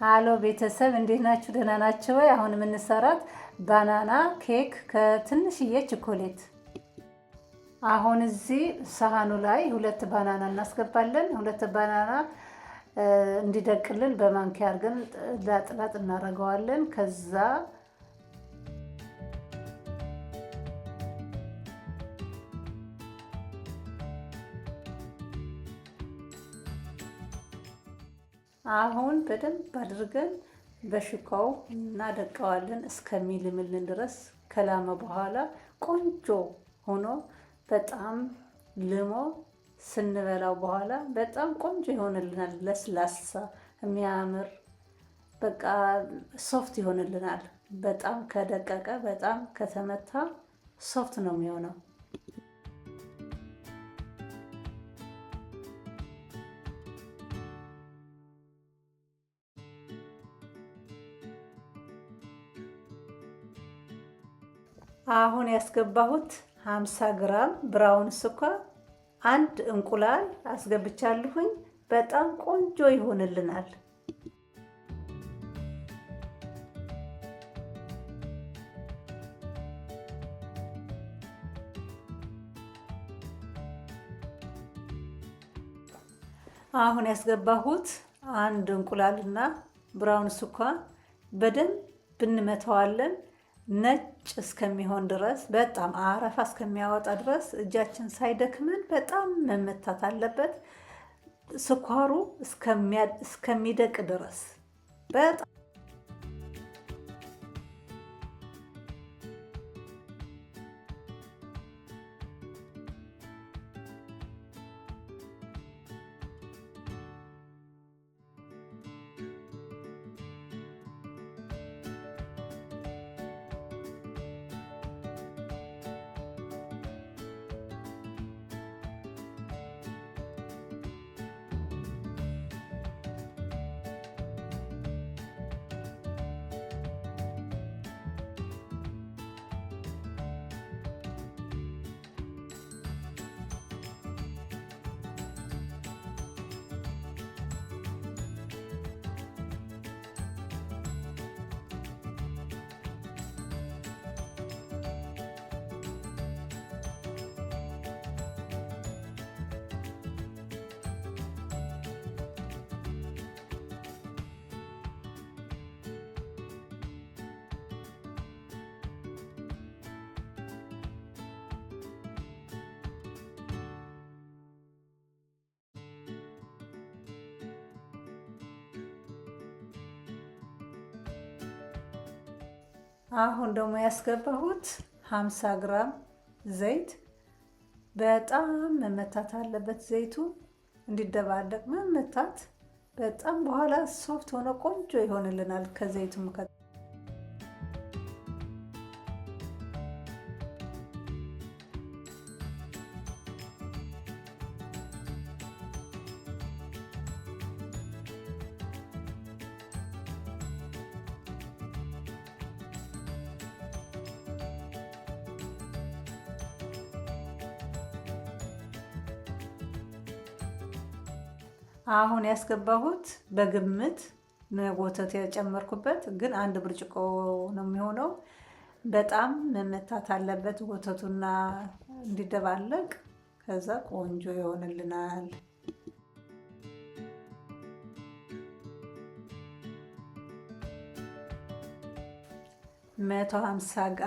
አሎ ቤተሰብ እንዴት ናችሁ? ደህና ናችሁ ወይ? አሁን የምንሰራት ባናና ኬክ ከትንሽዬ ቸኮሌት። አሁን እዚህ ሳህኑ ላይ ሁለት ባናና እናስገባለን። ሁለት ባናና እንዲደቅልን በማንኪያ አድርገን ላጥላጥ እናደርገዋለን። ከዛ አሁን በደንብ አድርገን በሹካው እናደቀዋለን እስከሚልምልን ድረስ። ከላመ በኋላ ቆንጆ ሆኖ በጣም ልሞ ስንበላው በኋላ በጣም ቆንጆ ይሆንልናል። ለስላሳ የሚያምር በቃ ሶፍት ይሆንልናል። በጣም ከደቀቀ በጣም ከተመታ ሶፍት ነው የሚሆነው። አሁን ያስገባሁት 50 ግራም ብራውን ስኳር፣ አንድ እንቁላል አስገብቻለሁኝ። በጣም ቆንጆ ይሆንልናል። አሁን ያስገባሁት አንድ እንቁላልና ብራውን ስኳር በደንብ እንመታዋለን ነጭ እስከሚሆን ድረስ፣ በጣም አረፋ እስከሚያወጣ ድረስ እጃችን ሳይደክመን በጣም መመታት አለበት። ስኳሩ እስከሚደቅ ድረስ በጣም አሁን ደግሞ ያስገባሁት 50 ግራም ዘይት። በጣም መመታት አለበት ዘይቱ እንዲደባለቅ መመታት። በጣም በኋላ ሶፍት ሆኖ ቆንጆ ይሆንልናል ከዘይቱ። አሁን ያስገባሁት በግምት ወተት የጨመርኩበት ግን አንድ ብርጭቆ ነው የሚሆነው። በጣም መመታት አለበት ወተቱና እንዲደባለቅ። ከዛ ቆንጆ ይሆንልናል።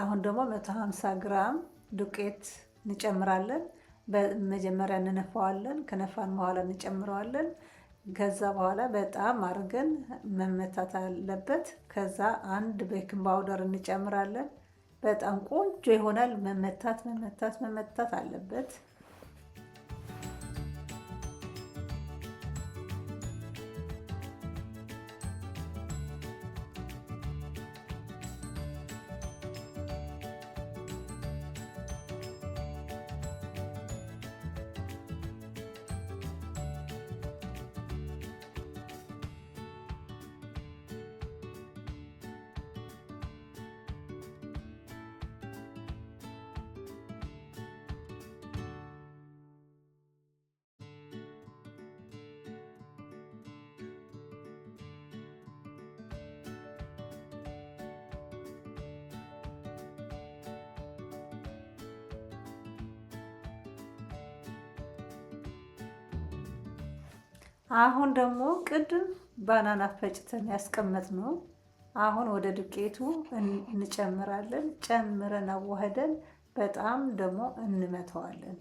አሁን ደግሞ 150 ግራም ዱቄት እንጨምራለን። በመጀመሪያ እንነፋዋለን። ከነፋን በኋላ እንጨምረዋለን። ከዛ በኋላ በጣም አድርገን መመታት አለበት። ከዛ አንድ ቤኪንግ ፓውደር እንጨምራለን። በጣም ቆንጆ ይሆናል። መመታት አለበት። አሁን ደግሞ ቅድም ባናና ፈጭተን ያስቀመጥነው አሁን ወደ ዱቄቱ እንጨምራለን። ጨምረን አዋህደን በጣም ደግሞ እንመተዋለን።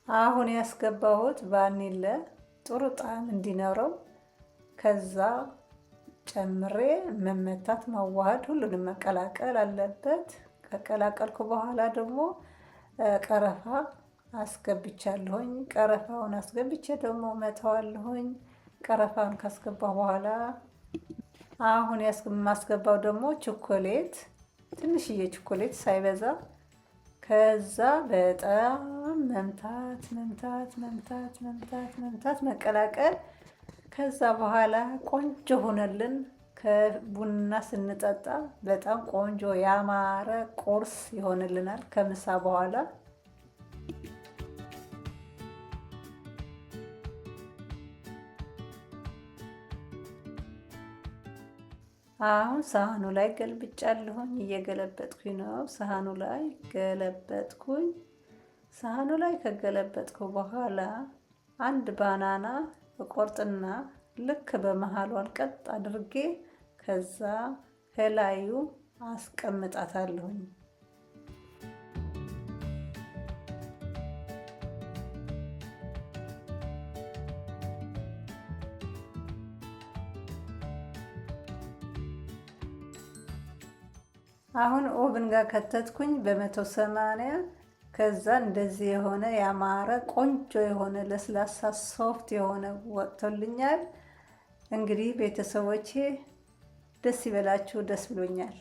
አሁን ያስገባሁት ቫኒላ ጥሩ ጣዕም እንዲኖረው ከዛ ጨምሬ መመታት ማዋሃድ ሁሉንም መቀላቀል አለበት። ከቀላቀልኩ በኋላ ደግሞ ቀረፋ አስገብቻለሁኝ። ቀረፋውን አስገብቼ ደግሞ መተዋለሁኝ። ቀረፋውን ካስገባሁ በኋላ አሁን የማስገባው ደግሞ ቾኮሌት፣ ትንሽዬ ቾኮሌት ሳይበዛ። ከዛ በጣም መምታት መምታት መምታት መምታት መምታት መቀላቀል። ከዛ በኋላ ቆንጆ ሆነልን። ከቡና ስንጠጣ በጣም ቆንጆ ያማረ ቁርስ ይሆንልናል ከምሳ በኋላ። አሁን ሳህኑ ላይ ገልብጫለሁኝ። እየገለበጥኩኝ ነው። ሳህኑ ላይ ገለበጥኩኝ። ሳህኑ ላይ ከገለበጥኩ በኋላ አንድ ባናና እቆርጥና ልክ በመሃሏን ቀጥ አድርጌ ከዛ ከላዩ አስቀምጣታለሁኝ። አሁን ኦቭን ጋር ከተትኩኝ በ180። ከዛ እንደዚህ የሆነ ያማረ ቆንጆ የሆነ ለስላሳ ሶፍት የሆነ ወጥቶልኛል። እንግዲህ ቤተሰቦቼ ደስ ይበላችሁ። ደስ ብሎኛል።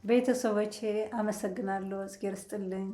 ቤተሰቦቼ አመሰግናለሁ። እግዜር ይስጥልኝ።